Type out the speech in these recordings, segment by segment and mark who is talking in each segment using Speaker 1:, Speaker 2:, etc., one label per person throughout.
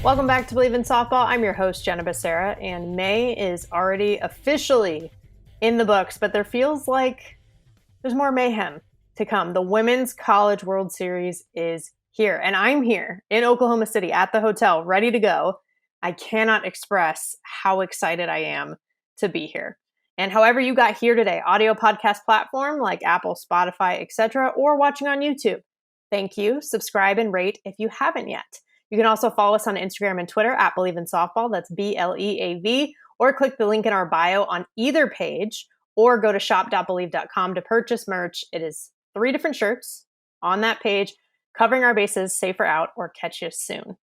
Speaker 1: Welcome back to Bleav in Softball. I'm your host, Jenna, and May is already officially in the books, but there feels like there's more mayhem to come. The Women's College World Series is here, and I'm here in Oklahoma City at the hotel, ready to go. I cannot express how excited I am to be here. And however you got here today, audio podcast platform like Apple, Spotify, etc., or watching on YouTube, thank you. Subscribe and rate if you haven't yet. You can also follow us on Instagram and Twitter at Bleav in Softball. That's BLEAV, or click the link in our bio on either page, or go to shop.bleav.com to purchase merch. It is 3 different shirts on that page, covering our bases, safer out, or catch you soon.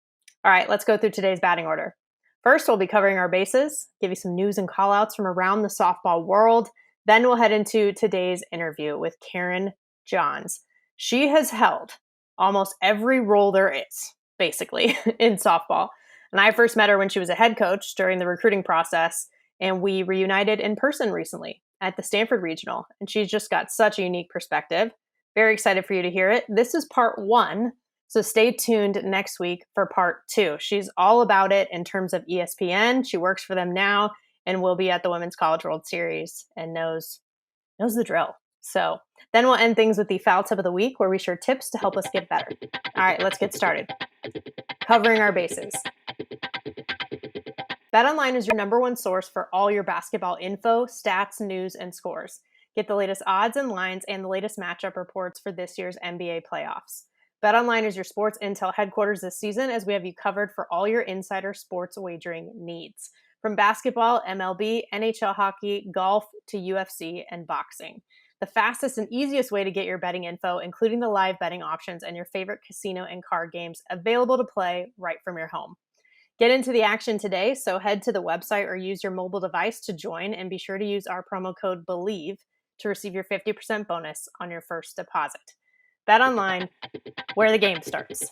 Speaker 1: All right, let's go through today's batting order. First, we'll be covering our bases, give you some news and callouts from around the softball world. Then we'll head into today's interview with Karen Johns. She has held almost every role there is, basically, in softball. And I first met her when she was a head coach during the recruiting process, and we reunited in person recently at the Stanford Regional. And she's just got such a unique perspective. Very excited for you to hear it. This is part 1, so stay tuned next week for part 2. She's all about it in terms of ESPN. She works for them now and will be at the Women's College World Series and knows the drill. So then we'll end things with the foul tip of the week, where we share tips to help us get better. All right, let's get started. Covering our bases. BetOnline is your #1 source for all your basketball info, stats, news, and scores. Get the latest odds and lines and the latest matchup reports for this year's NBA playoffs. BetOnline is your sports intel headquarters this season, as we have you covered for all your insider sports wagering needs. From basketball, MLB, NHL hockey, golf, to UFC and boxing. The fastest and easiest way to get your betting info, including the live betting options and your favorite casino and card games, available to play right from your home. Get into the action today, so head to the website or use your mobile device to join, and be sure to use our promo code BLEAV to receive your 50% bonus on your first deposit. BetOnline, where the game starts.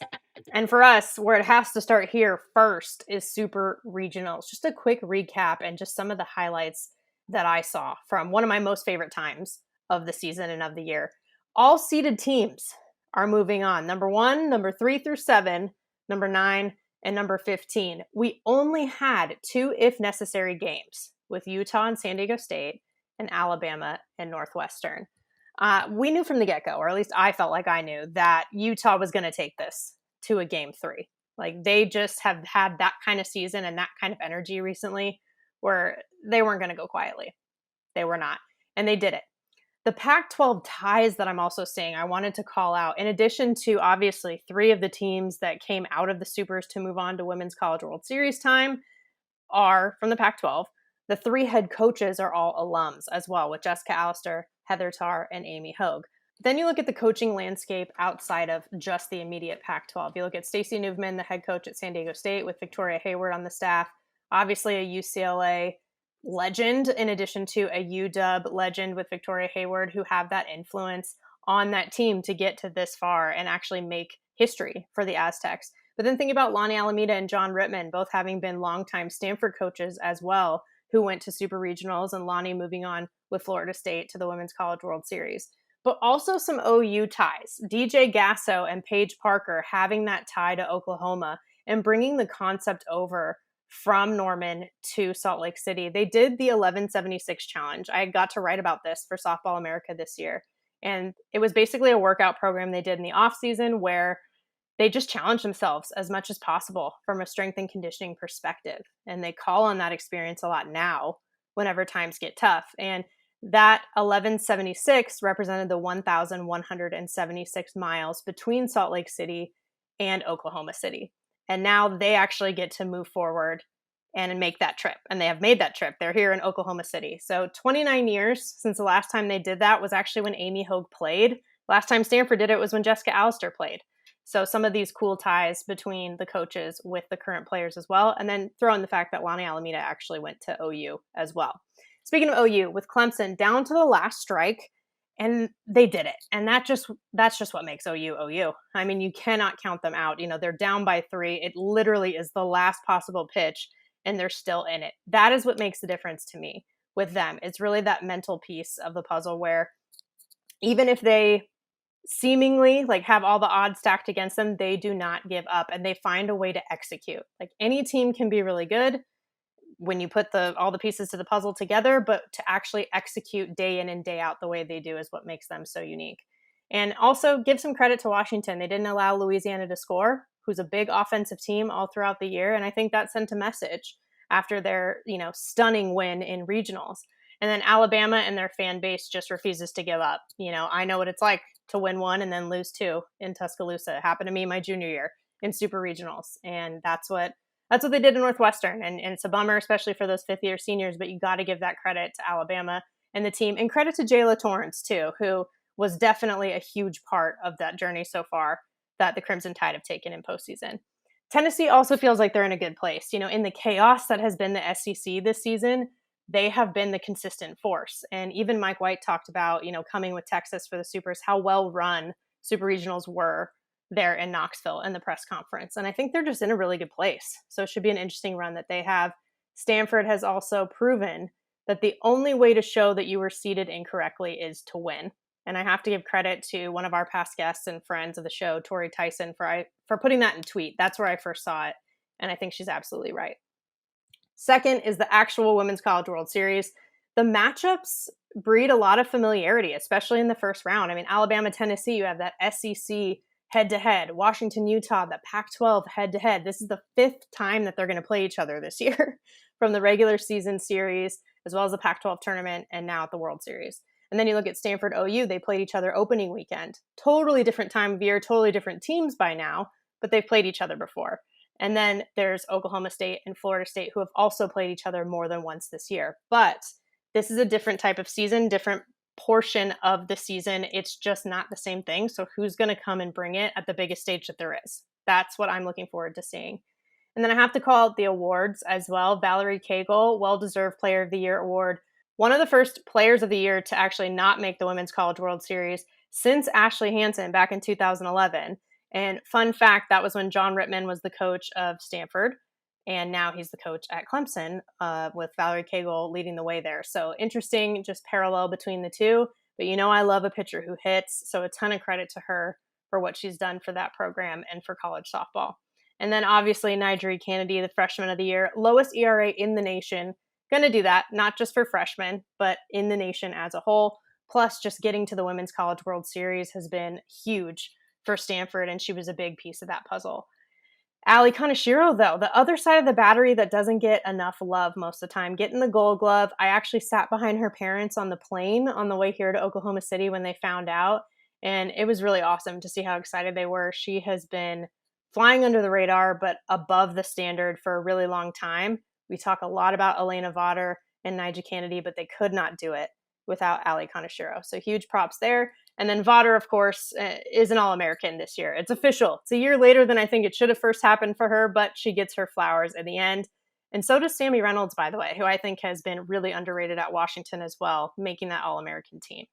Speaker 1: And for us, where it has to start here first is Super Regionals. Just a quick recap and just some of the highlights that I saw from one of my most favorite times of the season and of the year. All seeded teams are moving on. Number 1, number 3 through 7, number 9, and number 15. We only had 2 if necessary games with Utah and San Diego State and Alabama and Northwestern. We knew from the get-go, or at least I felt like I knew, that Utah was going to take this to a game 3. Like, they just have had that kind of season and that kind of energy recently where they weren't going to go quietly. They were not. And they did it. The Pac-12 ties that I'm also seeing, I wanted to call out, in addition to obviously 3 of the teams that came out of the Supers to move on to Women's College World Series time are from the Pac-12. The 3 head coaches are all alums as well, with Jessica Allister, Heather Tarr, and Amy Hogue. Then you look at the coaching landscape outside of just the immediate Pac-12. You look at Stacey Newman, the head coach at San Diego State, with Victoria Hayward on the staff, obviously a UCLA legend, in addition to a UW legend with Victoria Hayward, who have that influence on that team to get to this far and actually make history for the Aztecs. But then think about Lonnie Alameda and John Rittman, both having been longtime Stanford coaches as well, who went to Super Regionals, and Lonnie moving on with Florida State to the Women's College World Series. But also some OU ties. DJ Gasso and Paige Parker having that tie to Oklahoma and bringing the concept over from Norman to Salt Lake City. They did the 1176 challenge. I got to write about this for Softball America this year. And it was basically a workout program they did in the off season where they just challenge themselves as much as possible from a strength and conditioning perspective. And they call on that experience a lot now whenever times get tough. And that 1176 represented the 1,176 miles between Salt Lake City and Oklahoma City. And now they actually get to move forward and make that trip. And they have made that trip. They're here in Oklahoma City. So 29 years since the last time they did that was actually when Amy Hogue played. Last time Stanford did it was when Jessica Allister played. So some of these cool ties between the coaches with the current players as well. And then throw in the fact that Lonnie Alameda actually went to OU as well. Speaking of OU, with Clemson down to the last strike, and they did it. And that's just what makes OU. I mean, you cannot count them out. You know, they're down by 3. It literally is the last possible pitch, and they're still in it. That is what makes the difference to me with them. It's really that mental piece of the puzzle where even if they seemingly like have all the odds stacked against them, they do not give up and they find a way to execute. Like any team can be really good when you put all the pieces to the puzzle together, but to actually execute day in and day out the way they do is what makes them so unique. And also give some credit to Washington. They didn't allow Louisiana to score, who's a big offensive team all throughout the year. And I think that sent a message after their, stunning win in regionals. And then Alabama and their fan base just refuses to give up. I know what it's like to win one and then lose two in Tuscaloosa. It happened to me my junior year in super regionals. And that's what they did in Northwestern. And it's a bummer, especially for those fifth year seniors, but you got to give that credit to Alabama and the team, and credit to Jayla Torrance too, who was definitely a huge part of that journey so far that the Crimson Tide have taken in postseason. Tennessee also feels like they're in a good place. In the chaos that has been the SEC this season, they have been the consistent force. And even Mike White talked about, coming with Texas for the Supers, how well run super regionals were there in Knoxville in the press conference. And I think they're just in a really good place. So it should be an interesting run that they have. Stanford has also proven that the only way to show that you were seeded incorrectly is to win. And I have to give credit to one of our past guests and friends of the show, Tori Tyson, for putting that in tweet. That's where I first saw it. And I think she's absolutely right. Second is the actual Women's College World Series. The matchups breed a lot of familiarity, especially in the first round. I mean, Alabama, Tennessee, you have that SEC head-to-head. Washington, Utah, the Pac-12 head-to-head. This is the fifth time that they're going to play each other this year from the regular season series, as well as the Pac-12 tournament, and now at the World Series. And then you look at Stanford OU, they played each other opening weekend. Totally different time of year, totally different teams by now, but they've played each other before. And then there's Oklahoma State and Florida State, who have also played each other more than once this year. But this is a different type of season, different portion of the season. It's just not the same thing. So who's going to come and bring it at the biggest stage that there is? That's what I'm looking forward to seeing. And then I have to call out the awards as well. Valerie Cagle, well-deserved Player of the Year award. One of the first players of the year to actually not make the Women's College World Series since Ashley Hansen back in 2011. And fun fact, that was when John Rittman was the coach of Stanford. And now he's the coach at Clemson with Valerie Cagle leading the way there. So interesting, just parallel between the two. But I love a pitcher who hits. So a ton of credit to her for what she's done for that program and for college softball. And then obviously Nigeri Kennedy, the freshman of the year, lowest ERA in the nation. Going to do that, not just for freshmen, but in the nation as a whole. Plus, just getting to the Women's College World Series has been huge for Stanford, and she was a big piece of that puzzle. Ali Kaneshiro, though, the other side of the battery that doesn't get enough love most of the time, getting the Gold Glove. I actually sat behind her parents on the plane on the way here to Oklahoma City when they found out, and it was really awesome to see how excited they were. She has been flying under the radar, but above the standard for a really long time. We talk a lot about Elena Vaughter and Nigeri Kennedy, but they could not do it without Ali Kaneshiro. So huge props there. And then Vaughter, of course, is an All-American this year. It's official. It's a year later than I think it should have first happened for her, but she gets her flowers in the end. And so does Sammy Reynolds, by the way, who I think has been really underrated at Washington as well, making that All-American team.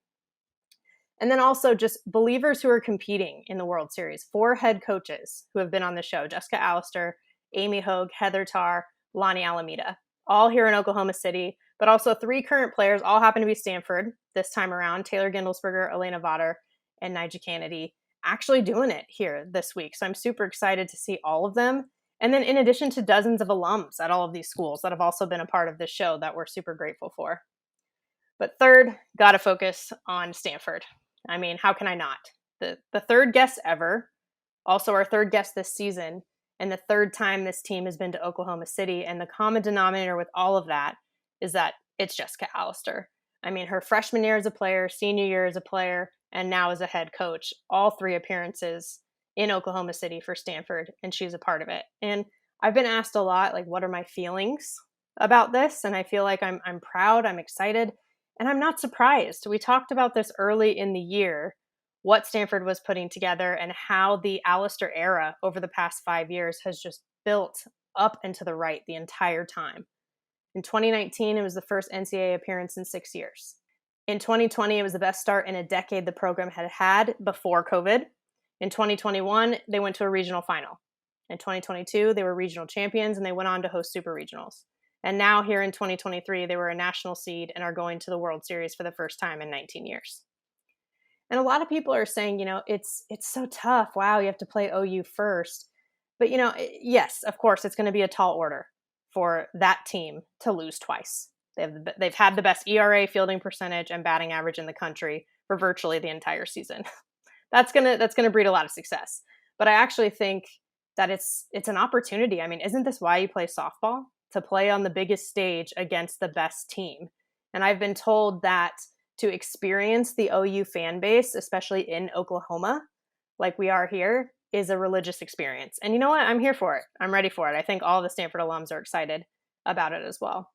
Speaker 1: And then also just believers who are competing in the World Series. 4 head coaches who have been on the show: Jessica Allister, Amy Hogue, Heather Tarr, Lonnie Alameda, all here in Oklahoma City, but also 3 current players, all happen to be Stanford this time around: Taylor Gindelsberger, Elena Vaughter, and Nigeri Kennedy, actually doing it here this week. So I'm super excited to see all of them. And then in addition to dozens of alums at all of these schools that have also been a part of this show that we're super grateful for. But third, got to focus on Stanford. I mean, how can I not? The third guest ever, also our third guest this season, and the third time this team has been to Oklahoma City. And the common denominator with all of that is that it's Jessica Allister. I mean, her freshman year as a player, senior year as a player, and now as a head coach, all 3 appearances in Oklahoma City for Stanford, and she's a part of it. And I've been asked a lot, like, what are my feelings about this? And I feel like I'm proud, I'm excited, and I'm not surprised. We talked about this early in the year, what Stanford was putting together and how the Allister era over the past 5 years has just built up and to the right the entire time. In 2019, it was the first NCAA appearance in 6 years. In 2020, it was the best start in a decade the program had had before COVID. In 2021, they went to a regional final. In 2022, they were regional champions and they went on to host super regionals. And now here in 2023, they were a national seed and are going to the World Series for the first time in 19 years. And a lot of people are saying, it's so tough. Wow, you have to play OU first. But, yes, of course, it's going to be a tall order for that team to lose twice. They've had the best ERA, fielding percentage, and batting average in the country for virtually the entire season. That's gonna breed a lot of success. But I actually think that it's an opportunity. I mean, isn't this why you play softball? To play on the biggest stage against the best team. And I've been told that to experience the OU fan base, especially in Oklahoma, like we are here, is a religious experience. And you know what? I'm here for it. I'm ready for it. I think all the Stanford alums are excited about it as well.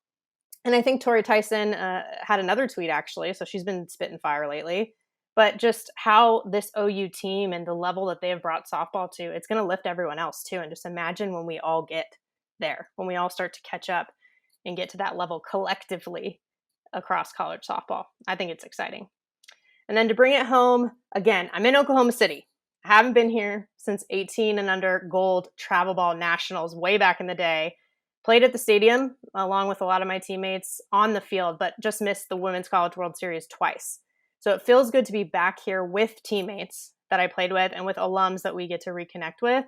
Speaker 1: And I think Tori Tyson had another tweet, actually. So she's been spitting fire lately. But just how this OU team and the level that they have brought softball to, it's going to lift everyone else too. And just imagine when we all get there, when we all start to catch up and get to that level collectively across college softball. I think it's exciting. And then to bring it home, again, I'm in Oklahoma City. I haven't been here since 18 and under gold travel ball nationals way back in the day. Played at the stadium along with a lot of my teammates on the field, but just missed the Women's College World Series twice. So it feels good to be back here with teammates that I played with and with alums that we get to reconnect with.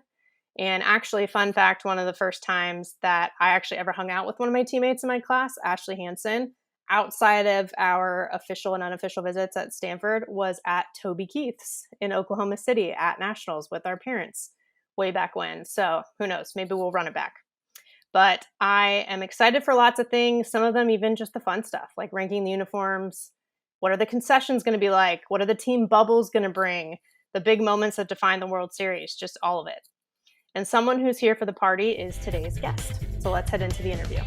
Speaker 1: And actually, fun fact, one of the first times that I actually ever hung out with one of my teammates in my class, Ashley Hansen, outside of our official and unofficial visits at Stanford, was at Toby Keith's in Oklahoma City at Nationals with our parents way back when. So who knows, maybe we'll run it back. But I am excited for lots of things, some of them even just the fun stuff, like ranking the uniforms. What are the concessions going to be like? What are the team bubbles going to bring? The big moments that define the World Series, just all of it. And someone who's here for the party is today's guest. So let's head into the interview.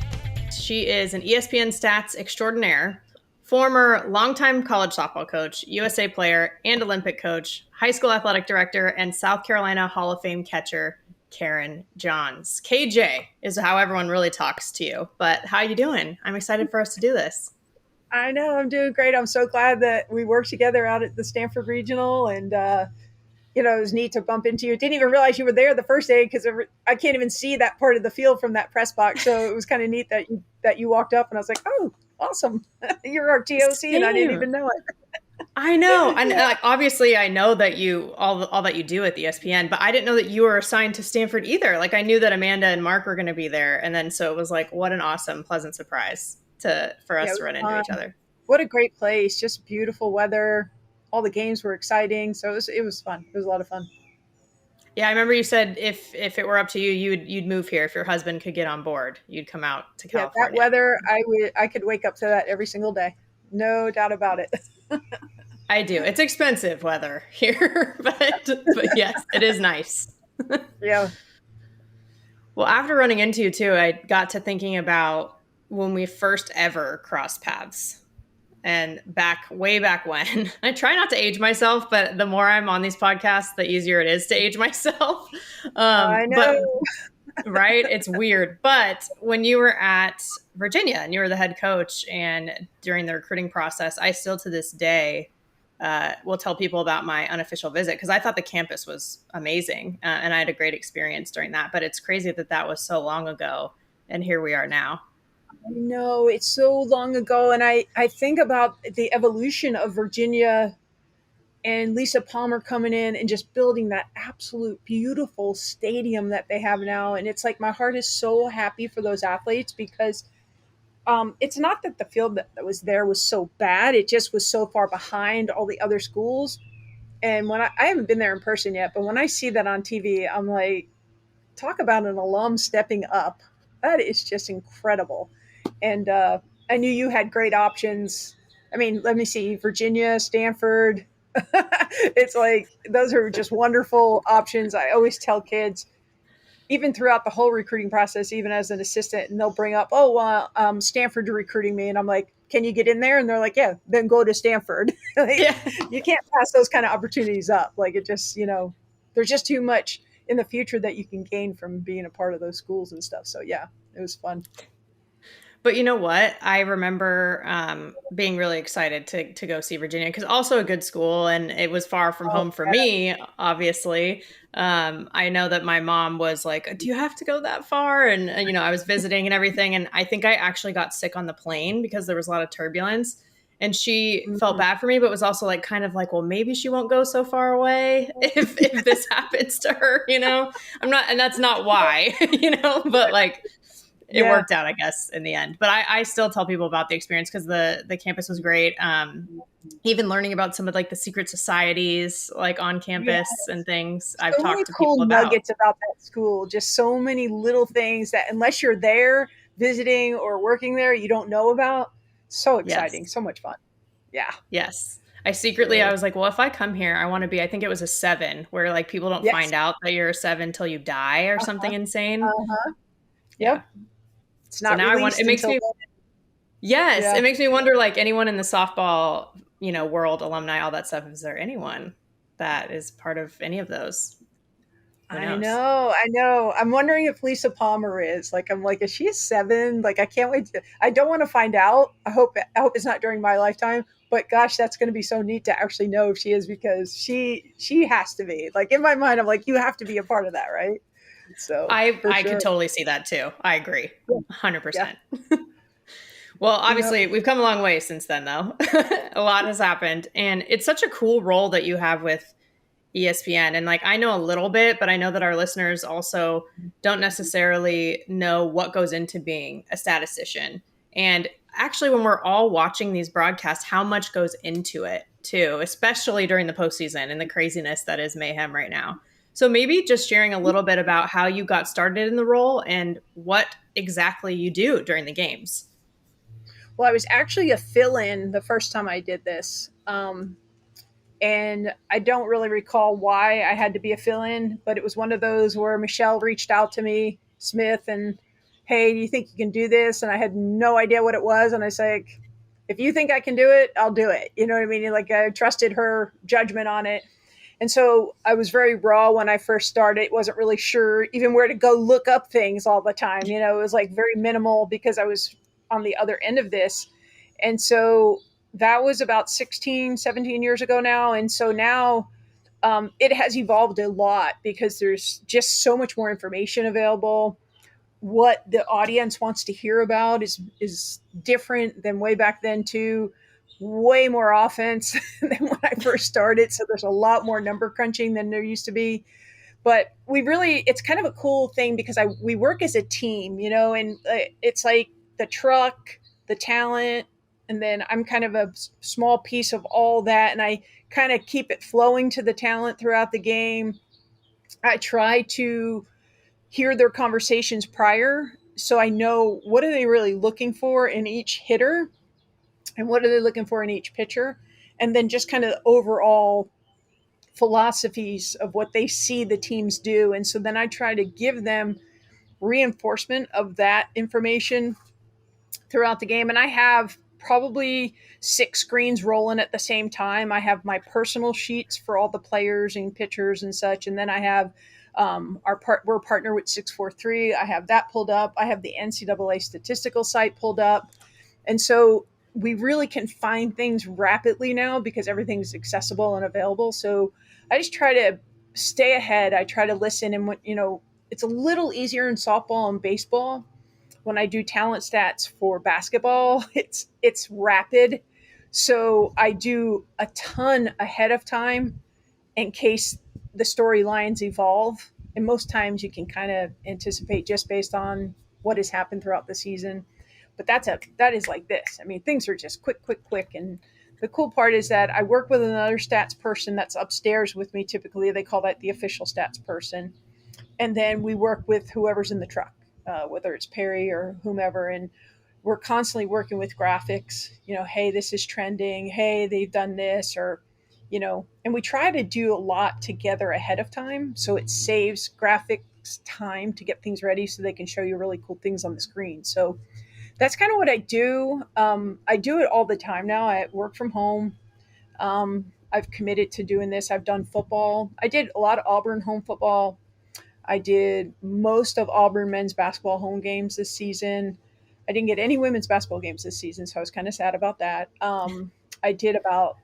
Speaker 1: She is an ESPN stats extraordinaire, former longtime college softball coach, USA player, and Olympic coach, high school athletic director, and South Carolina Hall of Fame catcher, Karen Johns. KJ is how everyone really talks to you. But how you doing? I'm excited for us to do this.
Speaker 2: I know, I'm doing great. I'm so glad that we worked together out at the Stanford Regional, and it was neat to bump into you. Didn't even realize you were there the first day because I can't even see that part of the field from that press box. So it was kind of neat that you walked up, and I was like, "Oh, awesome! You're our TOC,"
Speaker 1: Same.
Speaker 2: and I didn't even know it.
Speaker 1: I know, and obviously, I know that you all that you do at the ESPN, but I didn't know that you were assigned to Stanford either. Like, I knew that Amanda and Mark were going to be there, and then so it was like, what an awesome, pleasant surprise for us to run into each other.
Speaker 2: What a great place! Just beautiful weather. All the games were exciting, so it was fun. It was a lot of fun.
Speaker 1: Yeah, I remember you said if it were up to you, you'd move here. If your husband could get on board, you'd come out to California.
Speaker 2: Yeah, that weather, I could wake up to that every single day. No doubt about it.
Speaker 1: I do. It's expensive weather here, but yes, it is nice.
Speaker 2: Yeah.
Speaker 1: Well, after running into you too, I got to thinking about when we first ever crossed paths. And way back when. I try not to age myself, but the more I'm on these podcasts, the easier it is to age myself.
Speaker 2: I know.
Speaker 1: But, right? It's weird. But when you were at Virginia and you were the head coach and during the recruiting process, I still to this day will tell people about my unofficial visit because I thought the campus was amazing and I had a great experience during that. But it's crazy that was so long ago and here we are now.
Speaker 2: I know, it's so long ago. And I think about the evolution of Virginia and Lisa Palmer coming in and just building that absolute beautiful stadium that they have now. And it's like my heart is so happy for those athletes because it's not that the field that was there was so bad. It just was so far behind all the other schools. And when I haven't been there in person yet, but when I see that on TV, I'm like, talk about an alum stepping up. That is just incredible. And I knew you had great options. I mean, let me see, Virginia, Stanford. It's like, those are just wonderful options. I always tell kids, even throughout the whole recruiting process, even as an assistant, and they'll bring up, Stanford recruiting me. And I'm like, can you get in there? And they're like, yeah, then go to Stanford. You can't pass those kind of opportunities up. Like, it just, there's just too much in the future that you can gain from being a part of those schools and stuff. So yeah, it was fun.
Speaker 1: But you know what? I remember being really excited to go see Virginia because also a good school and it was far from home for me, obviously. I know that my mom was like, do you have to go that far? And, I was visiting and everything. And I think I actually got sick on the plane because there was a lot of turbulence. And she felt
Speaker 2: Mhm.
Speaker 1: bad for me, but was also like, kind of like, well, maybe she won't go so far away if this happens to her, I'm not, and that's not why, but like, it
Speaker 2: Yeah.
Speaker 1: worked out, I guess, in the end. But I still tell people about the experience because the campus was great. Even learning about some of like the secret societies like on campus
Speaker 2: Yes.
Speaker 1: and things I've
Speaker 2: So many
Speaker 1: talked to
Speaker 2: cool
Speaker 1: people about.
Speaker 2: nuggets about that school. Just so many little things that unless you're there visiting or working there, you don't know about. So exciting.
Speaker 1: Yes.
Speaker 2: So much fun. Yeah.
Speaker 1: Yes. I
Speaker 2: Really.
Speaker 1: was like, well, if I come here, I want to be, I think it was a 7 where like people don't
Speaker 2: Yes.
Speaker 1: find out that you're a 7 till you die or
Speaker 2: Uh-huh.
Speaker 1: something insane.
Speaker 2: Uh-huh.
Speaker 1: Yeah.
Speaker 2: Yep. It's
Speaker 1: So
Speaker 2: not
Speaker 1: now it
Speaker 2: released
Speaker 1: makes
Speaker 2: until
Speaker 1: me,
Speaker 2: then.
Speaker 1: yes, it
Speaker 2: Yeah.
Speaker 1: makes me wonder like anyone in the softball, world, alumni, all that stuff. Is there anyone that is part of any of those? Who
Speaker 2: I
Speaker 1: knows?
Speaker 2: know, I know. I'm wondering if Lisa Palmer is. Like, I'm like, is she a 7? Like, I can't wait. I don't want to find out. I hope it's not during my lifetime. But gosh, that's going to be so neat to actually know if she is because she has to be. Like in my mind, I'm like, you have to be a part of that, right? So for
Speaker 1: I could
Speaker 2: sure.
Speaker 1: totally see that too. I agree.
Speaker 2: Yeah. Yeah.
Speaker 1: 100%. Well,
Speaker 2: Yep.
Speaker 1: obviously, we've come a long way since then, though. A lot has happened. And it's such a cool role that you have with ESPN. And like, I know a little bit, but I know that our listeners also don't necessarily know what goes into being a statistician. And actually, when we're all watching these broadcasts, how much goes into it, too, especially during the postseason and the craziness that is mayhem right now. So maybe just sharing a little bit about how you got started in the role and what exactly you do during the games.
Speaker 2: Well, I was actually a fill-in the first time I did this. And I don't really recall why I had to be a fill-in, but it was one of those where Michelle reached out to me, Smith, and hey, do you think you can do this? And I had no idea what it was, and I was like, if you think I can do it, I'll do it. You know what I mean? Like I trusted her judgment on it. And so I was very raw when I first started. Wasn't really sure even where to go look up things all the time. It was like very minimal because I was on the other end of this. And so that was about 16, 17 years ago now. And so now it has evolved a lot because there's just so much more information available. What the audience wants to hear about is different than way back then too. Way more offense than when I first started. So there's a lot more number crunching than there used to be. But it's kind of a cool thing because we work as a team, and it's like the truck, the talent, and then I'm kind of a small piece of all that. And I kind of keep it flowing to the talent throughout the game. I try to hear their conversations prior so I know what are they really looking for in each hitter and what are they looking for in each pitcher, and then just kind of overall philosophies of what they see the teams do. And so then I try to give them reinforcement of that information throughout the game. And I have probably 6 screens rolling at the same time. I have my personal sheets for all the players and pitchers and such, and then I have we're partner with 643. I have that pulled up. I have the NCAA statistical site pulled up, and so we really can find things rapidly now because everything's accessible and available. So I just try to stay ahead. I try to listen, and it's a little easier in softball and baseball when I do talent stats for basketball. It's rapid. So I do a ton ahead of time in case the storylines evolve. And most times you can kind of anticipate just based on what has happened throughout the season. But that is like this. I mean, things are just quick, quick, quick. And the cool part is that I work with another stats person that's upstairs with me. Typically, they call that the official stats person, and then we work with whoever's in the truck, whether it's Perry or whomever, and we're constantly working with graphics. Hey, this is trending. Hey, they've done this, or and we try to do a lot together ahead of time, so it saves graphics time to get things ready, so they can show you really cool things on the screen. So that's kind of what I do. I do it all the time now. I work from home. I've committed to doing this. I've done football. I did a lot of Auburn home football. I did most of Auburn men's basketball home games this season. I didn't get any women's basketball games this season, so I was kind of sad about that. I did about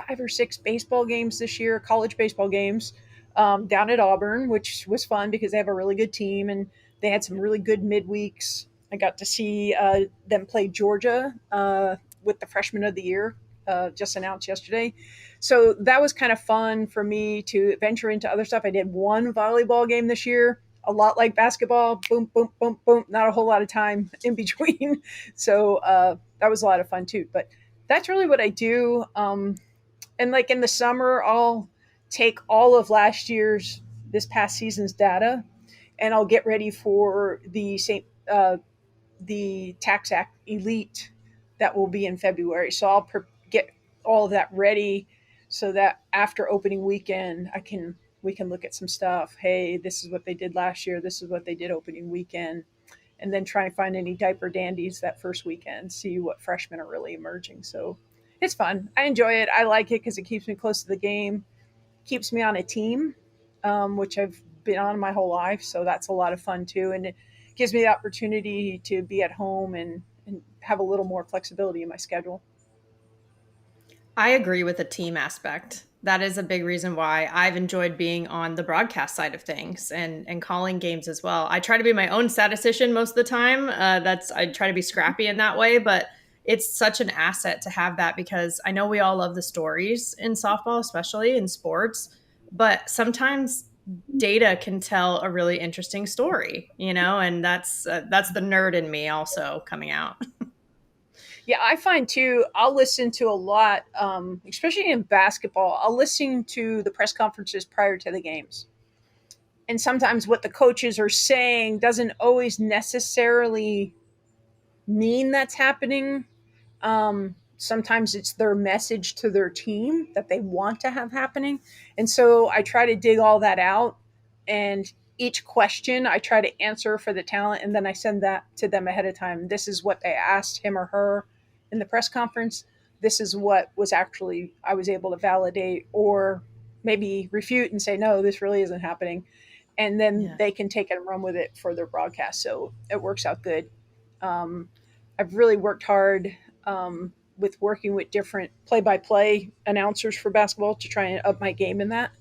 Speaker 2: 5 or 6 baseball games this year, college baseball games, down at Auburn, which was fun because they have a really good team and they had some really good midweeks. I got to see them play Georgia with the freshman of the year. just announced yesterday. So that was kind of fun for me to venture into other stuff. I did one volleyball game this year, a lot like basketball, boom, boom, boom, boom, not a whole lot of time in between. So that was a lot of fun too. But that's really what I do. And like in the summer, I'll take all of this past season's data, and I'll get ready for the Tax Act Elite that will be in February. So I'll get all of that ready so that after opening weekend, we can look at some stuff. Hey, this is what they did last year. This is what they did opening weekend, and then try and find any diaper dandies that first weekend. See what freshmen are really emerging. So it's fun. I enjoy it. I like it because it keeps me close to the game, keeps me on a team, which I've been on my whole life. So that's a lot of fun too. And it gives me the opportunity to be at home and have a little more flexibility in my schedule.
Speaker 1: I agree with the team aspect. That is a big reason why I've enjoyed being on the broadcast side of things and calling games as well. I try to be my own statistician most of the time. I try to be scrappy in that way, but it's such an asset to have that because I know we all love the stories in softball, especially in sports, but sometimes data can tell a really interesting story, and that's the nerd in me also coming out.
Speaker 2: Yeah, I find too, I'll listen to a lot, especially in basketball, I'll listen to the press conferences prior to the games. And sometimes what the coaches are saying doesn't always necessarily mean that's happening. Sometimes it's their message to their team that they want to have happening. And so I try to dig all that out. And each question I try to answer for the talent. And then I send that to them ahead of time. This is what they asked him or her in the press conference. This is what was actually, I was able to validate or maybe refute and say, no, this really isn't happening. And then
Speaker 1: Yeah.
Speaker 2: they can take it and run with it for their broadcast. So it works out good. Um, I've really worked hard with working with different play-by-play announcers for basketball to try and up my game in that,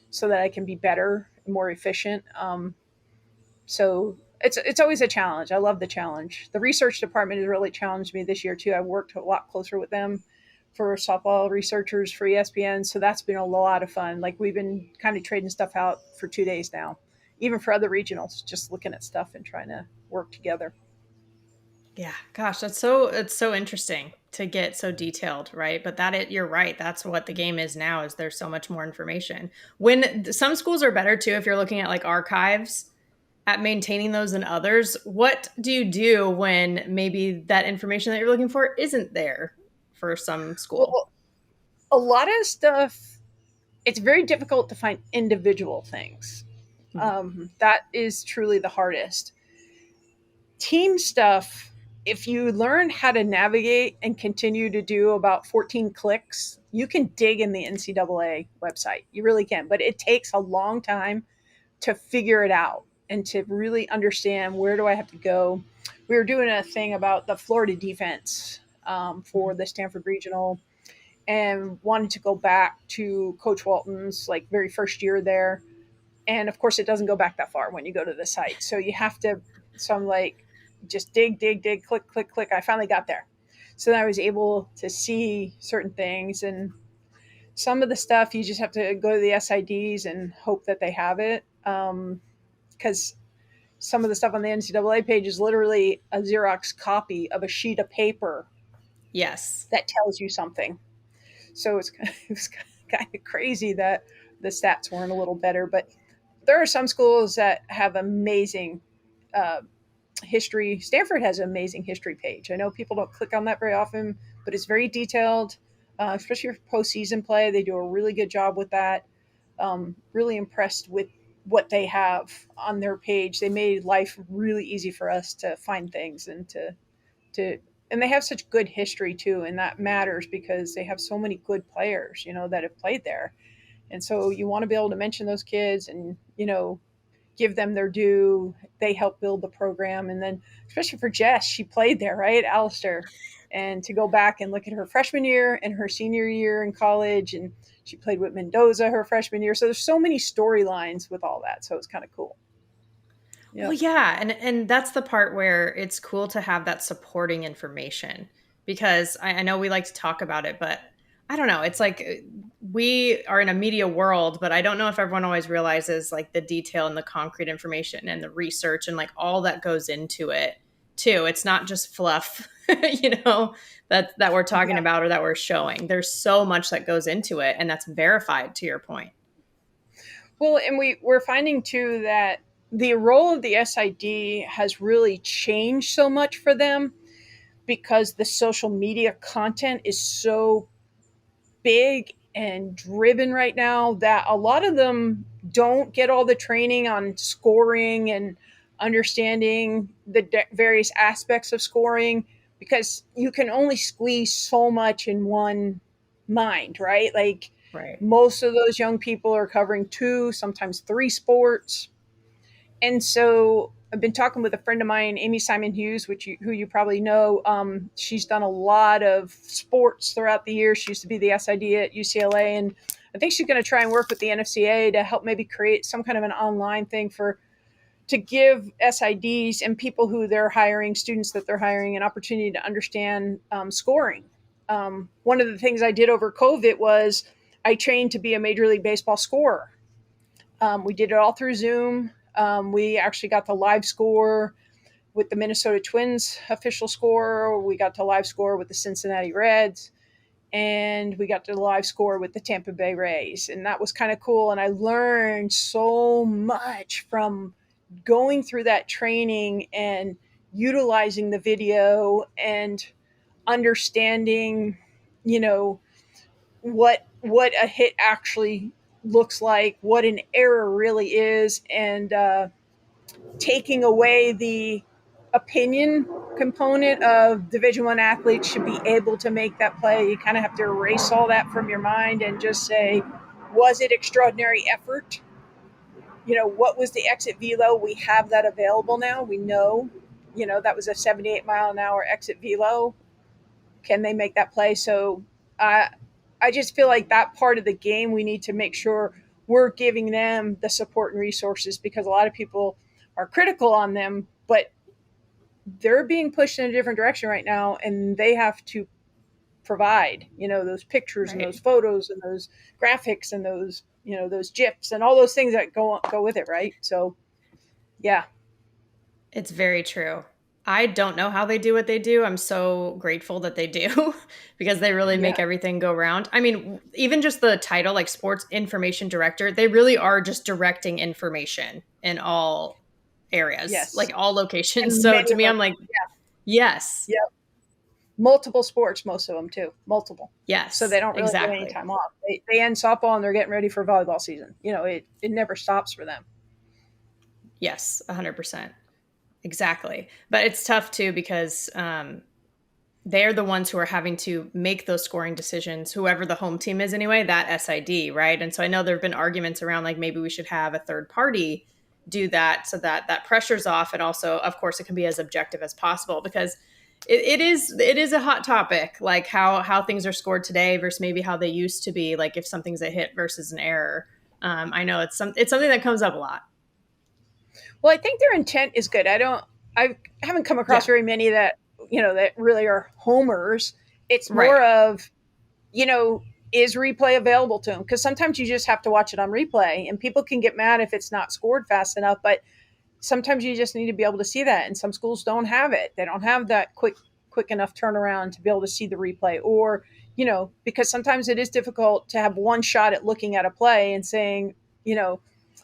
Speaker 2: so that I can be better and more efficient. So it's always a challenge. I love the challenge. The research department has really challenged me this year too. I've worked a lot closer with them for softball researchers for ESPN, so that's been a lot of fun. Like we've been kind of trading stuff out for 2 days now, even for other regionals, just looking at stuff and trying to work together.
Speaker 1: Yeah, gosh, it's so interesting to get so detailed, right? But you're right. That's what the game is now. Is there's so much more information. When some schools are better too, if you're looking at like archives at maintaining those than others. What do you do when maybe that information that you're looking for isn't there for some school?
Speaker 2: Well, a lot of stuff, it's very difficult to find individual things.
Speaker 1: Mhm.
Speaker 2: That is truly the hardest. Team stuff, if you learn how to navigate and continue to do about 14 clicks, you can dig in the NCAA website. You really can, but it takes a long time to figure it out and to really understand where do I have to go. We were doing a thing about the Florida defense for the Stanford Regional and wanted to go back to Coach Walton's like very first year there. And of course, it doesn't go back that far when you go to the site. So you have to, so I'm like, just dig, dig, dig, click, click, click. I finally got there. So then I was able to see certain things. And some of the stuff, you just have to go to the SIDs and hope that they have it. Because some of the stuff on the NCAA page is literally a Xerox copy of a sheet of paper
Speaker 1: Yes.
Speaker 2: that tells you something. So it was kind of crazy that the stats weren't a little better. But there are some schools that have amazing uh, history. Stanford has an amazing history page. I know people don't click on that very often, but it's very detailed, especially for postseason play. They do a really good job with that. Really impressed with what they have on their page. They made life really easy for us to find things and to and they have such good history too, and that matters because they have so many good players, that have played there. And so you want to be able to mention those kids and, give them their due. They help build the program. And then, especially for Jess, she played there, right? Alistair. And to go back and look at her freshman year and her senior year in college, and she played with Mendoza her freshman year. So there's so many storylines with all that. So it's kind of cool.
Speaker 1: Well,
Speaker 2: Yep.
Speaker 1: yeah, and that's the part where it's cool to have that supporting information because I know we like to talk about it, but I don't know. It's like we are in a media world, but I don't know if everyone always realizes like the detail and the concrete information and the research and like all that goes into it too. It's not just fluff, that we're talking
Speaker 2: Yeah.
Speaker 1: about or that we're showing. There's so much that goes into it, and that's verified, to your point.
Speaker 2: Well, and we're finding too that the role of the SID has really changed so much for them because the social media content is so big and driven right now that a lot of them don't get all the training on scoring and understanding the various aspects of scoring because you can only squeeze so much in one mind, right? Like
Speaker 1: Right.
Speaker 2: most of those young people are covering two, sometimes three sports. And so I've been talking with a friend of mine, Amy Simon Hughes, who you probably know. She's done a lot of sports throughout the years. She used to be the SID at UCLA, and I think she's going to try and work with the NFCA to help maybe create some kind of an online thing to give SIDs and people who they're hiring, students that they're hiring, an opportunity to understand scoring. One of the things I did over COVID was I trained to be a Major League Baseball scorer. We did it all through Zoom. We actually got the live score with the Minnesota Twins official score. We got to live score with the Cincinnati Reds. And we got to live score with the Tampa Bay Rays. And that was kind of cool. And I learned so much from going through that training and utilizing the video and understanding, you know, what a hit actually looks like, what an error really is, and taking away the opinion component of Division I athletes should be able to make that play. You kind of have to erase all that from your mind and just say, was it extraordinary effort? What was the exit velo? We have that available now. We know, that was a 78-mile-an-hour exit velo. Can they make that play? So I just feel like that part of the game, we need to make sure we're giving them the support and resources because a lot of people are critical on them, but they're being pushed in a different direction right now, and they have to provide, those pictures and those
Speaker 1: Right.
Speaker 2: photos and those graphics and those, those GIFs and all those things that go with it, right? So, yeah,
Speaker 1: It's very true. I don't know how they do what they do. I'm so grateful that they do because they really
Speaker 2: yeah,
Speaker 1: make everything go round. I mean, even just the title, like sports information director, they really are just directing information in all areas,
Speaker 2: yes,
Speaker 1: like all locations.
Speaker 2: and
Speaker 1: So
Speaker 2: many
Speaker 1: to
Speaker 2: of
Speaker 1: me,
Speaker 2: them,
Speaker 1: I'm like, yes,
Speaker 2: yeah, multiple sports, most of them too, multiple. So they
Speaker 1: yes,
Speaker 2: don't really get any
Speaker 1: exactly.
Speaker 2: time off. They end softball and they're getting ready for volleyball season. It never stops for them.
Speaker 1: Yes, 100%. Exactly. But it's tough too because they're the ones who are having to make those scoring decisions, whoever the home team is anyway, that SID, right? And so I know there have been arguments around like maybe we should have a third party do that so that that pressure's off. And also, of course, it can be as objective as possible because it is a hot topic, like how things are scored today versus maybe how they used to be, like if something's a hit versus an error. I know it's something that comes up a lot.
Speaker 2: Well, I think their intent is good. I haven't come across
Speaker 1: Yeah,
Speaker 2: very many that, that really are homers. It's
Speaker 1: right.
Speaker 2: more of, you know, is replay available to them? Because sometimes you just have to watch it on replay and people can get mad if it's not scored fast enough, but sometimes you just need to be able to see that. And some schools don't have it. They don't have that quick enough turnaround to be able to see the replay or, because sometimes it is difficult to have one shot at looking at a play and saying, you know,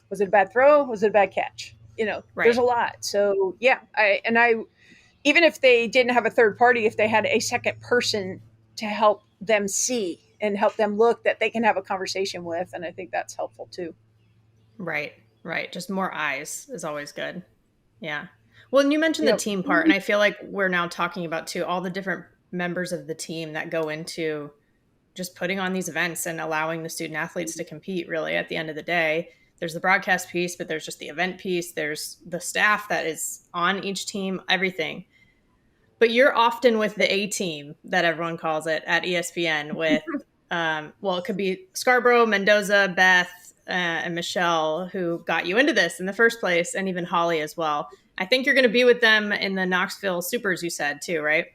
Speaker 2: was it a bad throw? Was it a bad catch? There's
Speaker 1: Right.
Speaker 2: a lot. So yeah, I even if they didn't have a third party, if they had a second person to help them see and help them look that they can have a conversation with, and I think that's helpful too.
Speaker 1: Right, right. Just more eyes is always good. Yeah. Well, and you mentioned the
Speaker 2: Yep.
Speaker 1: team part, and I feel like we're now talking about too all the different members of the team that go into just putting on these events and allowing the student athletes to compete. Really, at the end of the day, there's the broadcast piece, but there's just the event piece. There's the staff that is on each team, everything. But you're often with the A team that everyone calls it at ESPN with, well, it could be Scarborough, Mendoza, Beth, and Michelle, who got you into this in the first place, and even Holly as well. I think you're going to be with them in the Knoxville Supers, you said too, right?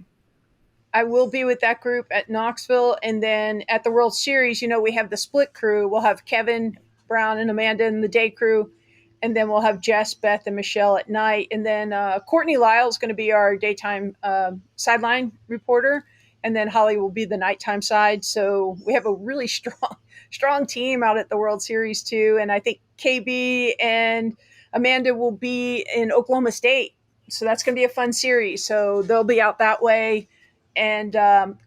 Speaker 2: I will be with that group at Knoxville. And then at the World Series, we have the split crew. We'll have Kevin Brown and Amanda in the day crew. And then we'll have Jess, Beth, and Michelle at night. And then Courtney Lyle is going to be our daytime sideline reporter. And then Holly will be the nighttime side. So we have a really strong team out at the World Series too. And I think KB and Amanda will be in Oklahoma State. So that's going to be a fun series. So they'll be out that way. And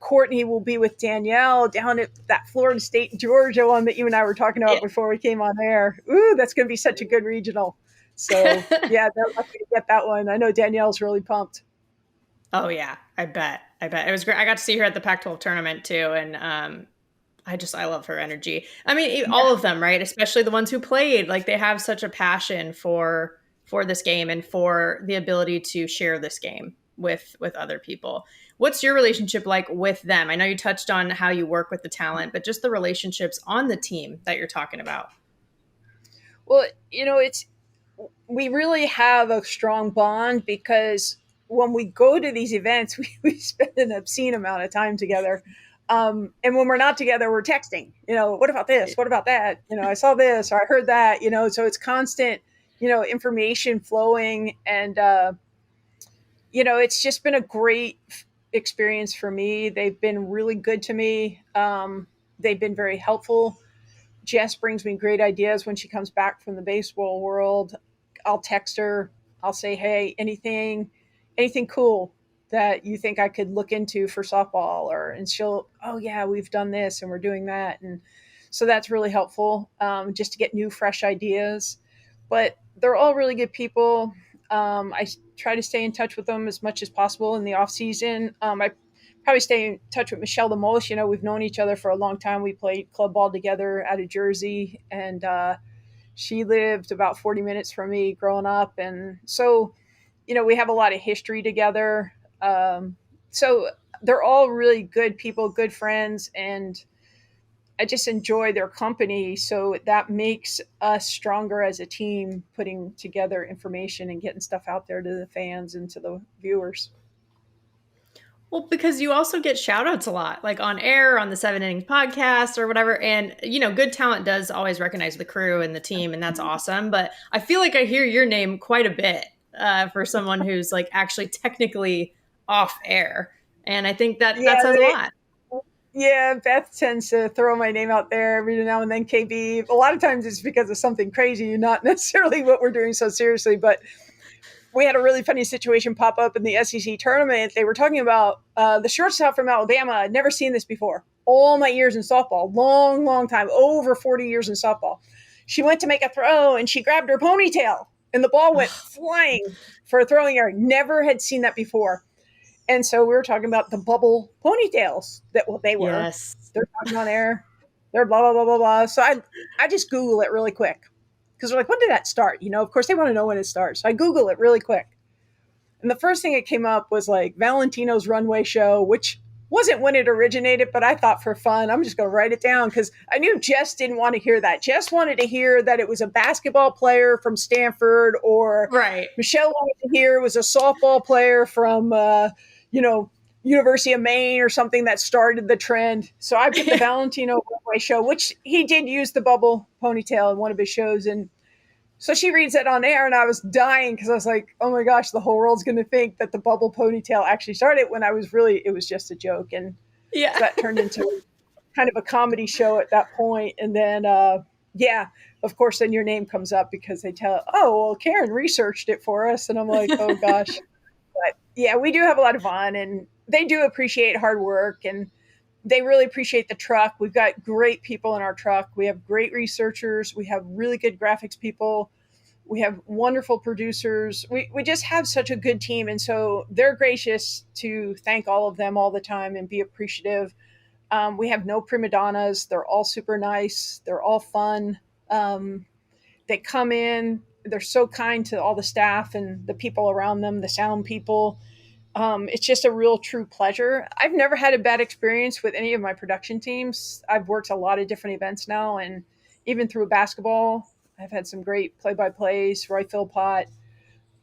Speaker 2: Courtney will be with Danielle down at that Florida State, Georgia one that you and I were talking about before we came on air. Ooh, that's going to be such a good regional. So, yeah, they're lucky to get that one. I know Danielle's really pumped.
Speaker 1: Oh, yeah, I bet. It was great. I got to see her at the Pac-12 tournament, too, and I love her energy. I mean, all of them, right? Especially the ones who played. Like, they have such a passion for this game and for the ability to share this game with other people. What's your relationship like with them? I know you touched on how you work with the talent, but just the relationships on the team that you're talking about.
Speaker 2: Well, we really have a strong bond because when we go to these events, we spend an obscene amount of time together. And when we're not together, we're texting, what about this? What about that? I saw this or I heard that, so it's constant, information flowing. And, it's just been a great experience for me. They've been really good to me. They've been very helpful. Jess brings me great ideas when she comes back from the baseball world. I'll text her. I'll say, hey, anything cool that you think I could look into for softball, and she'll, oh yeah, we've done this and we're doing that. And so that's really helpful, just to get new, fresh ideas. But they're all really good people. I try to stay in touch with them as much as possible in the off season. I probably stay in touch with Michelle the most. We've known each other for a long time. We played club ball together out of Jersey, and she lived about 40 minutes from me growing up. And so, we have a lot of history together. So they're all really good people, good friends, and I just enjoy their company. So that makes us stronger as a team, putting together information and getting stuff out there to the fans and to the viewers.
Speaker 1: Well, because you also get shout outs a lot, like on air, on the 7 Innings podcast or whatever. And, good talent does always recognize the crew and the team, and that's awesome. But I feel like I hear your name quite a bit for someone who's like actually technically off air. And I think that says a lot.
Speaker 2: Yeah, Beth tends to throw my name out there every now and then, KB. A lot of times it's because of something crazy, not necessarily what we're doing so seriously. But we had a really funny situation pop up in the SEC tournament. They were talking about the shortstop from Alabama. I'd never seen this before. All my years in softball, long time, over 40 years in softball. She went to make a throw and she grabbed her ponytail and the ball went flying for a throwing error. Never had seen that before. And so we were talking about the bubble ponytails they were.
Speaker 1: Yes.
Speaker 2: They're talking on air. They're blah, blah, blah, blah, blah. So I just Google it really quick. Because they're like, when did that start? Of course they want to know when it starts. So I Google it really quick. And the first thing that came up was like Valentino's runway show, which wasn't when it originated, but I thought for fun, I'm just going to write it down because I knew Jess didn't want to hear that. Jess wanted to hear that it was a basketball player from Stanford, or
Speaker 1: right.
Speaker 2: Michelle wanted to hear it was a softball player from, University of Maine or something that started the trend. So I put the Valentino runway show, which he did use the bubble ponytail in one of his shows. And so she reads it on air and I was dying because I was like, oh my gosh, the whole world's going to think that the bubble ponytail actually started, when it was just a joke. And so that turned into kind of a comedy show at that point. And then, of course, then your name comes up because they tell, oh, well, Karen researched it for us. And I'm like, oh gosh. But yeah, we do have a lot of fun, and they do appreciate hard work, and they really appreciate the truck. We've got great people in our truck. We have great researchers. We have really good graphics people. We have wonderful producers. We just have such a good team. And so they're gracious to thank all of them all the time and be appreciative. We have no prima donnas. They're all super nice. They're all fun. They come in. They're so kind to all the staff and the people around them, the sound people. It's just a real true pleasure. I've never had a bad experience with any of my production teams. I've worked a lot of different events now, and even through basketball, I've had some great play-by-plays. Roy Philpott,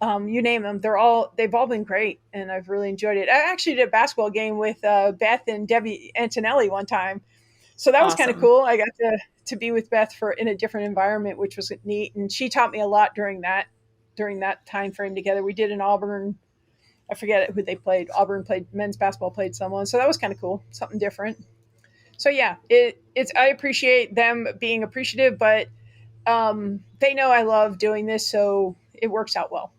Speaker 2: You name them, they've all been great, and I've really enjoyed it. I actually did a basketball game with Beth and Debbie Antonelli one time, so that was kind of
Speaker 1: Awesome.
Speaker 2: cool. I got to be with Beth for in a different environment, which was neat, and she taught me a lot during that time frame together. We did an Auburn. I forget who they played. Auburn played men's basketball, played someone, so that was kind of cool, something different. So yeah, it's I appreciate them being appreciative, but they know I love doing this, so it works out well.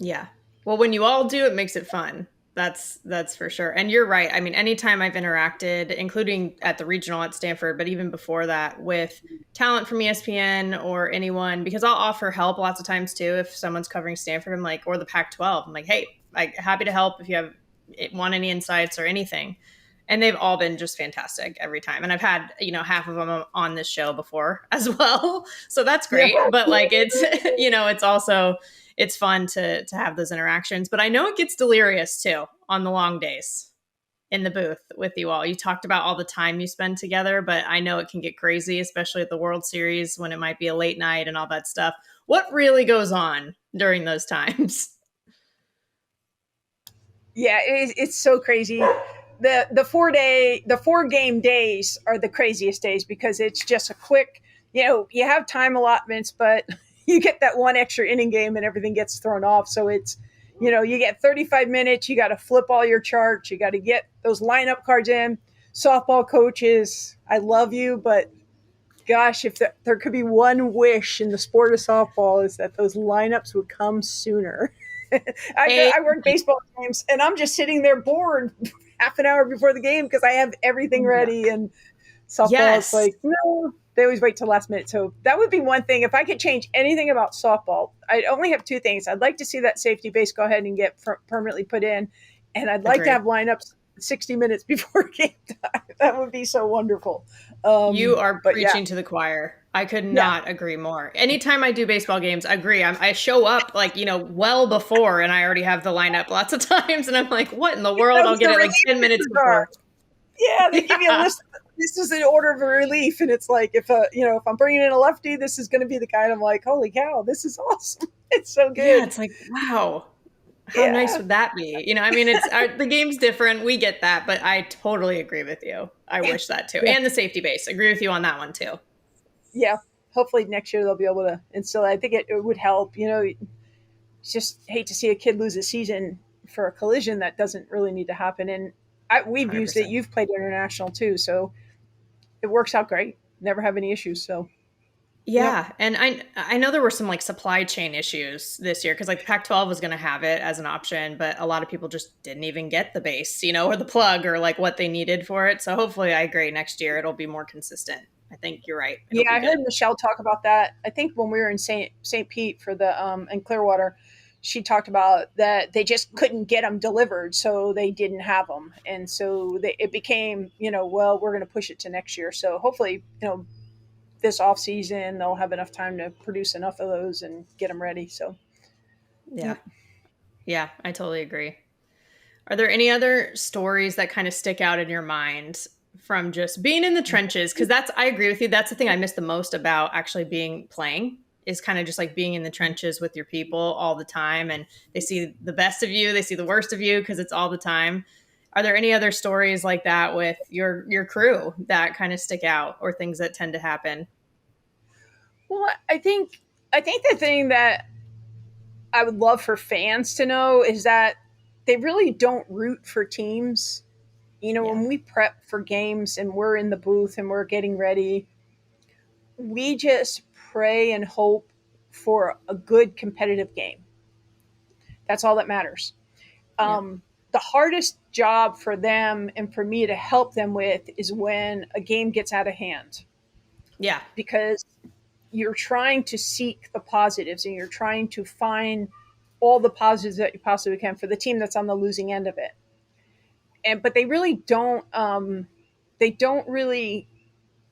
Speaker 1: Yeah. Well, when you all do, it makes it fun. That's for sure. And you're right. I mean, anytime I've interacted, including at the regional at Stanford, but even before that, with talent from ESPN or anyone, because I'll offer help lots of times too. If someone's covering Stanford, I'm like, or the Pac-12, I'm like, hey, like happy to help if you have want any insights or anything. And they've all been just fantastic every time. And I've had, half of them on this show before as well. So that's great.
Speaker 2: Yeah.
Speaker 1: But like it's, it's also it's fun to have those interactions. But I know it gets delirious too on the long days in the booth with you all. You talked about all the time you spend together, but I know it can get crazy, especially at the World Series when it might be a late night and all that stuff. What really goes on during those times?
Speaker 2: Yeah, it's so crazy. The 4 game days are the craziest days because it's just a quick, you have time allotments, but you get that one extra inning game and everything gets thrown off. So it's, you get 35 minutes, you got to flip all your charts, you got to get those lineup cards in. Softball coaches, I love you, but gosh, if there could be one wish in the sport of softball is that those lineups would come sooner. I work baseball games, and I'm just sitting there bored half an hour before the game because I have everything ready. And softball,
Speaker 1: Yes.
Speaker 2: it's like, no, they always wait till last minute. So that would be one thing. If I could change anything about softball, I'd only have 2 things. I'd like to see that safety base go ahead and get permanently put in, and I'd like to have lineups 60 minutes before game time. That would be so wonderful.
Speaker 1: You are preaching to the choir. I could not agree more. Anytime I do baseball games, I agree. I show up like, well before, and I already have the lineup lots of times. And I'm like, what in the world? I'll get it like 10 minutes before.
Speaker 2: Yeah, they give you a list. This is an order of relief. And it's like, if I'm bringing in a lefty, this is going to be the guy. And I'm like, holy cow, this is awesome. It's so good.
Speaker 1: Yeah, it's like, wow. How nice would that be? It's the game's different. We get that, but I totally agree with you. I wish that too. And the safety base. Agree with you on that one too.
Speaker 2: Yeah. Hopefully next year they'll be able to instill it. I think it would help. Just hate to see a kid lose a season for a collision that doesn't really need to happen. And we've 100%. Used it. You've played international too, so it works out great. Never have any issues. So.
Speaker 1: Yeah. Yep. And I know there were some like supply chain issues this year because like the Pac-12 was going to have it as an option, but a lot of people just didn't even get the base, or the plug or like what they needed for it. So hopefully I agree next year it'll be more consistent. I think you're right.
Speaker 2: I heard Michelle talk about that. I think when we were in St. Pete for the in Clearwater, she talked about that they just couldn't get them delivered, so they didn't have them. And so it became, well, we're going to push it to next year. So hopefully, this off season they'll have enough time to produce enough of those and get them ready. So
Speaker 1: yeah, I totally agree. Are there any other stories that kind of stick out in your mind from just being in the trenches? Because I agree with you, that's the thing I miss the most about actually playing is kind of just like being in the trenches with your people all the time, and they see the best of you, they see the worst of you because it's all the time. Are there any other stories like that with your crew that kind of stick out, or things that tend to happen?
Speaker 2: Well, I think the thing that I would love for fans to know is that they really don't root for teams. When we prep for games and we're in the booth and we're getting ready, we just pray and hope for a good competitive game. That's all that matters. The hardest job for them and for me to help them with is when a game gets out of hand.
Speaker 1: Yeah.
Speaker 2: Because you're trying to seek the positives and you're trying to find all the positives that you possibly can for the team that's on the losing end of it. But they really don't really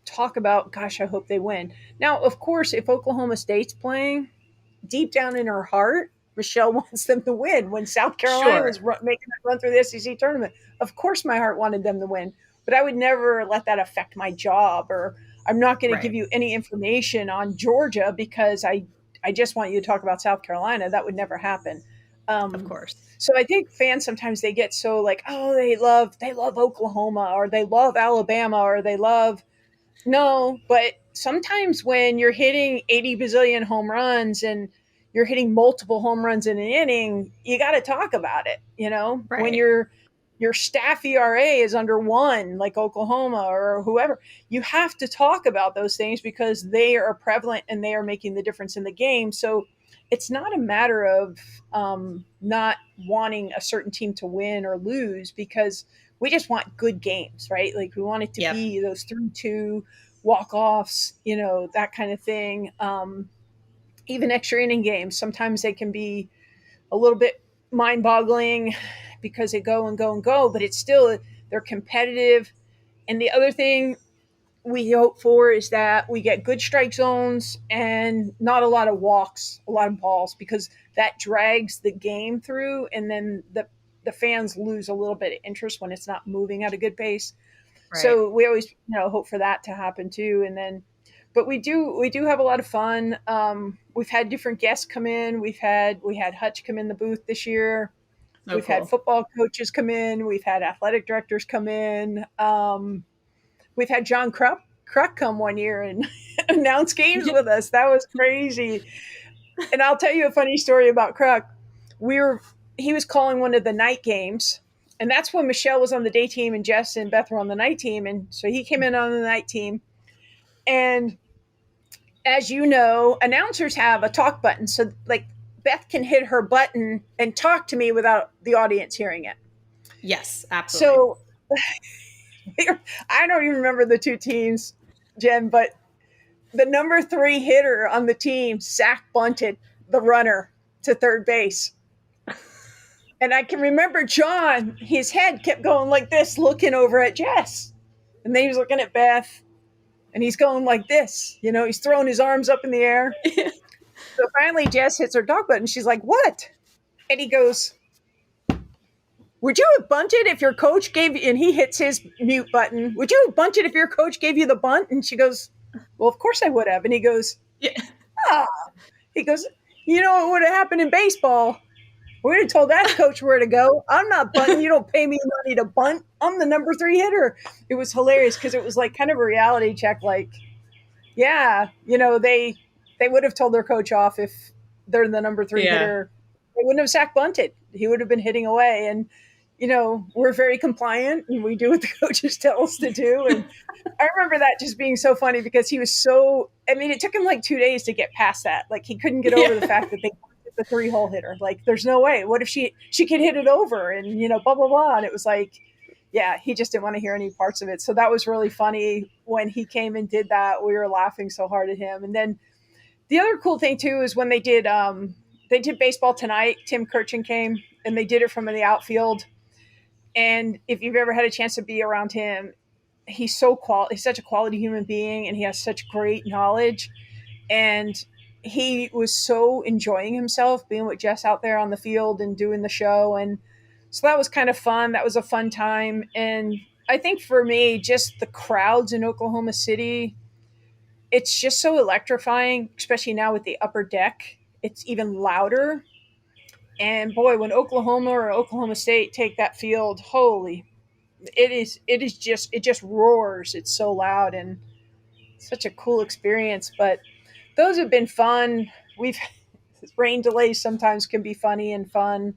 Speaker 2: talk about, gosh, I hope they win. Now, of course, if Oklahoma State's playing, deep down in her heart, Michelle wants them to win. When South Carolina was making that run through the SEC tournament, of course my heart wanted them to win. But I would never let that affect my job, or I'm not going to give you any information on Georgia because I I just want you to talk about South Carolina. That would never happen.
Speaker 1: Of course.
Speaker 2: So I think fans sometimes they get so like, oh, they love Oklahoma, or they love Alabama, or they love no, but sometimes when you're hitting 80 bazillion home runs and you're hitting multiple home runs in an inning, you got to talk about it. When
Speaker 1: Right.
Speaker 2: your staff ERA is under 1, like Oklahoma or whoever, you have to talk about those things because they are prevalent and they are making the difference in the game. So it's not a matter of not wanting a certain team to win or lose, because we just want good games, right? Like we want it to
Speaker 1: Yep.
Speaker 2: be those 3-2 walk-offs, that kind of thing. Even extra inning games, sometimes they can be a little bit mind-boggling because they go and go and go, but it's still, they're competitive. And the other thing we hope for is that we get good strike zones and not a lot of walks, a lot of balls, because that drags the game through, and then the fans lose a little bit of interest when it's not moving at a good pace.
Speaker 1: Right.
Speaker 2: So we always hope for that to happen too. And then, but we do have a lot of fun. We've had different guests come in. We had Hutch come in the booth this year.
Speaker 1: Oh,
Speaker 2: We've had
Speaker 1: cool.
Speaker 2: football coaches come in. We've had athletic directors come in. We've had John Kruk come one year and announce games with us. That was crazy. And I'll tell you a funny story about Kruk. He was calling one of the night games, and that's when Michelle was on the day team and Jess and Beth were on the night team. And so he came in on the night team. And as you know, announcers have a talk button. So like Beth can hit her button and talk to me without the audience hearing it.
Speaker 1: Yes, absolutely.
Speaker 2: So I don't even remember the two teams, Jen, but the number 3 hitter on the team sack bunted the runner to third base. And I can remember John, his head kept going like this, looking over at Jess. And then he was looking at Beth, and he's going like this. He's throwing his arms up in the air. So finally, Jess hits her dog button. She's like, what? And he goes, would you have bunted if your coach gave you, and he hits his mute button, would you have bunted if your coach gave you the bunt? And she goes, well, of course I would have. And he goes,
Speaker 1: Yeah.
Speaker 2: ah. He goes, what would have happened in baseball? We would have told that coach where to go. I'm not bunting. You don't pay me money to bunt. I'm the number 3 hitter. It was hilarious because it was like kind of a reality check. Like, yeah, they would have told their coach off if they're the number 3
Speaker 1: Yeah.
Speaker 2: hitter. They wouldn't have sack bunted. He would have been hitting away. And, we're very compliant and we do what the coaches tell us to do. And I remember that just being so funny because he was so, it took him like 2 days to get past that. Like he couldn't get over the fact that they the 3-hole hitter. Like there's no way. What if she could hit it over and, blah, blah, blah. And it was like, yeah, he just didn't want to hear any parts of it. So that was really funny when he came and did that. We were laughing so hard at him. And then the other cool thing too is when they did Baseball Tonight, Tim Kirchin came and they did it from the outfield. And if you've ever had a chance to be around him, he's such a quality human being, and he has such great knowledge. And he was so enjoying himself being with Jess out there on the field and doing the show. And so that was kind of fun. That was a fun time. And I think for me, just the crowds in Oklahoma City, it's just so electrifying, especially now with the upper deck. It's even louder. And boy, when Oklahoma or Oklahoma State take that field, holy, it just roars. It's so loud and such a cool experience. But those have been fun. Rain delays sometimes can be funny and fun.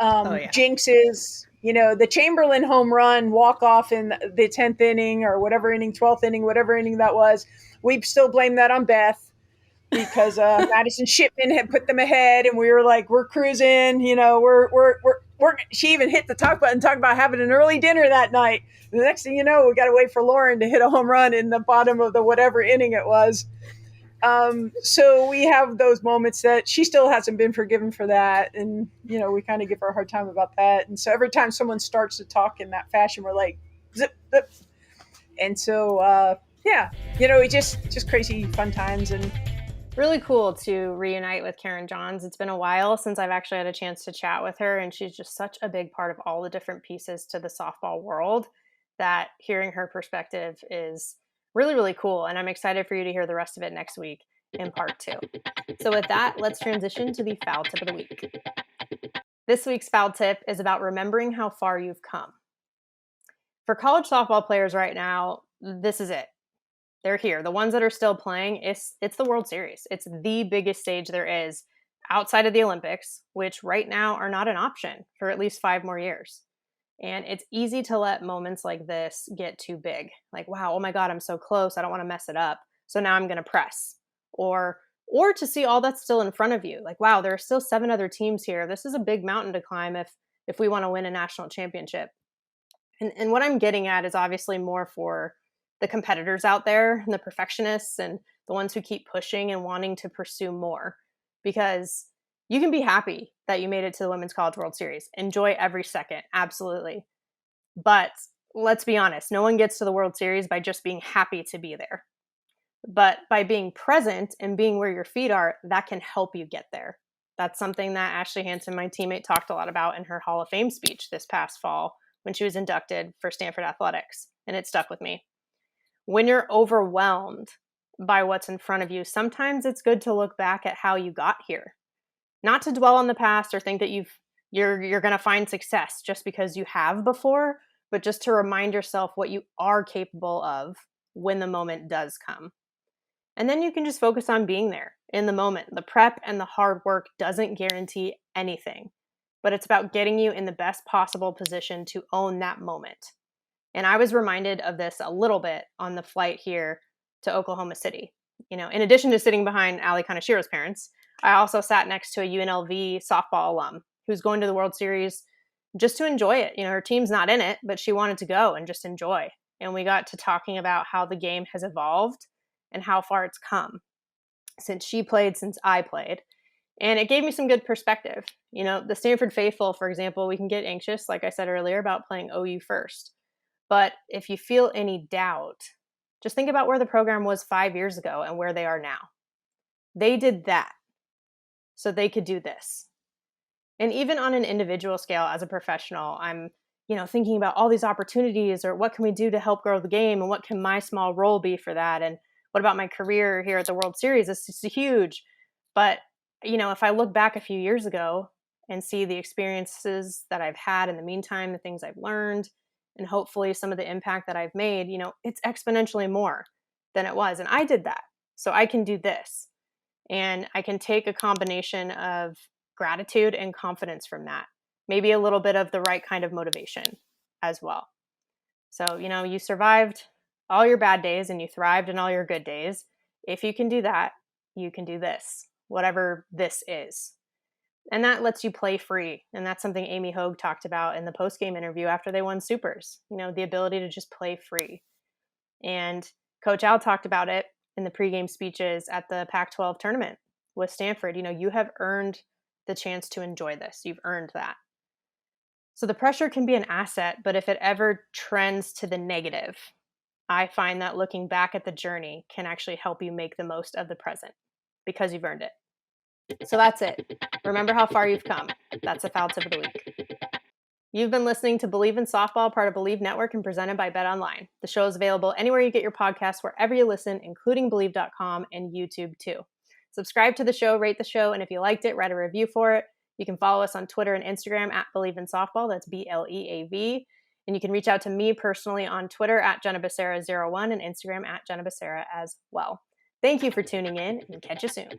Speaker 1: Yeah.
Speaker 2: Jinxes, the Chamberlain home run walk off in the 10th inning or whatever inning, 12th inning, whatever inning that was. We still blame that on Beth because Madison Shipman had put them ahead, and we were like, we're cruising. She even hit the talk button, talking about having an early dinner that night. The next thing you know, we got to wait for Lauren to hit a home run in the bottom of the whatever inning it was. So we have those moments that she still hasn't been forgiven for that. And, we kind of give her a hard time about that. And so every time someone starts to talk in that fashion, we're like, zip, zip. And so, yeah, just crazy fun times. And
Speaker 1: really cool to reunite with Karen Johns. It's been a while since I've actually had a chance to chat with her, and she's just such a big part of all the different pieces to the softball world that hearing her perspective is really, really cool. And I'm excited for you to hear the rest of it next week. in part 2. So with that, let's transition to the foul tip of the week. This week's foul tip is about remembering how far you've come. For college softball players right now, this is it. They're here. The ones that are still playing, it's the World Series. It's the biggest stage there is outside of the Olympics, which right now are not an option for at least 5 more years. And it's easy to let moments like this get too big. Like, wow, oh my God, I'm so close. I don't want to mess it up. So now I'm going to press. Or to see all that's still in front of you. Like, wow, there are still 7 other teams here. This is a big mountain to climb if we want to win a national championship. And what I'm getting at is obviously more for the competitors out there and the perfectionists and the ones who keep pushing and wanting to pursue more. Because you can be happy that you made it to the Women's College World Series. Enjoy every second. Absolutely. But let's be honest, no one gets to the World Series by just being happy to be there. But by being present and being where your feet are, that can help you get there. That's something that Ashley Hansen, my teammate, talked a lot about in her Hall of Fame speech this past fall when she was inducted for Stanford Athletics. And it stuck with me. When you're overwhelmed by what's in front of you, sometimes it's good to look back at how you got here. Not to dwell on the past or think that you're going to find success just because you have before, but just to remind yourself what you are capable of when the moment does come. And then you can just focus on being there in the moment. The prep and the hard work doesn't guarantee anything, but it's about getting you in the best possible position to own that moment. And I was reminded of this a little bit on the flight here to Oklahoma City. In addition to sitting behind Ali Kanashiro's parents, I also sat next to a UNLV softball alum who's going to the World Series just to enjoy it. Her team's not in it, but she wanted to go and just enjoy. And we got to talking about how the game has evolved and how far it's come since she played, since I played. And it gave me some good perspective. The Stanford faithful, for example, we can get anxious, like I said earlier, about playing OU first. But if you feel any doubt, just think about where the program was 5 years ago and where they are now. They did that so they could do this. And even on an individual scale as a professional, I'm, thinking about all these opportunities or what can we do to help grow the game and what can my small role be for that? And what about my career here at the World Series? It's just huge. But, if I look back a few years ago and see the experiences that I've had in the meantime, the things I've learned, and hopefully some of the impact that I've made, it's exponentially more than it was. And I did that. So I can do this. And I can take a combination of gratitude and confidence from that. Maybe a little bit of the right kind of motivation as well. So, you survived all your bad days and you thrived in all your good days. If you can do that, you can do this, whatever this is. And that lets you play free. And that's something Amy Hogue talked about in the post-game interview after they won Supers, the ability to just play free. And Coach Al talked about it in the pregame speeches at the Pac-12 tournament with Stanford. You have earned the chance to enjoy this. You've earned that. So the pressure can be an asset, but if it ever trends to the negative, I find that looking back at the journey can actually help you make the most of the present because you've earned it. So that's it. Remember how far you've come. That's a foul tip of the week. You've been listening to Bleav in Softball, part of Bleav Network and presented by BetOnline. The show is available anywhere you get your podcasts, wherever you listen, including Bleav.com and YouTube too. Subscribe to the show, rate the show, and if you liked it, write a review for it. You can follow us on Twitter and Instagram at Bleav in Softball. That's BLEAV. And you can reach out to me personally on Twitter at Jenna Becerra01 and Instagram at Jenna Becerra as well. Thank you for tuning in and catch you soon.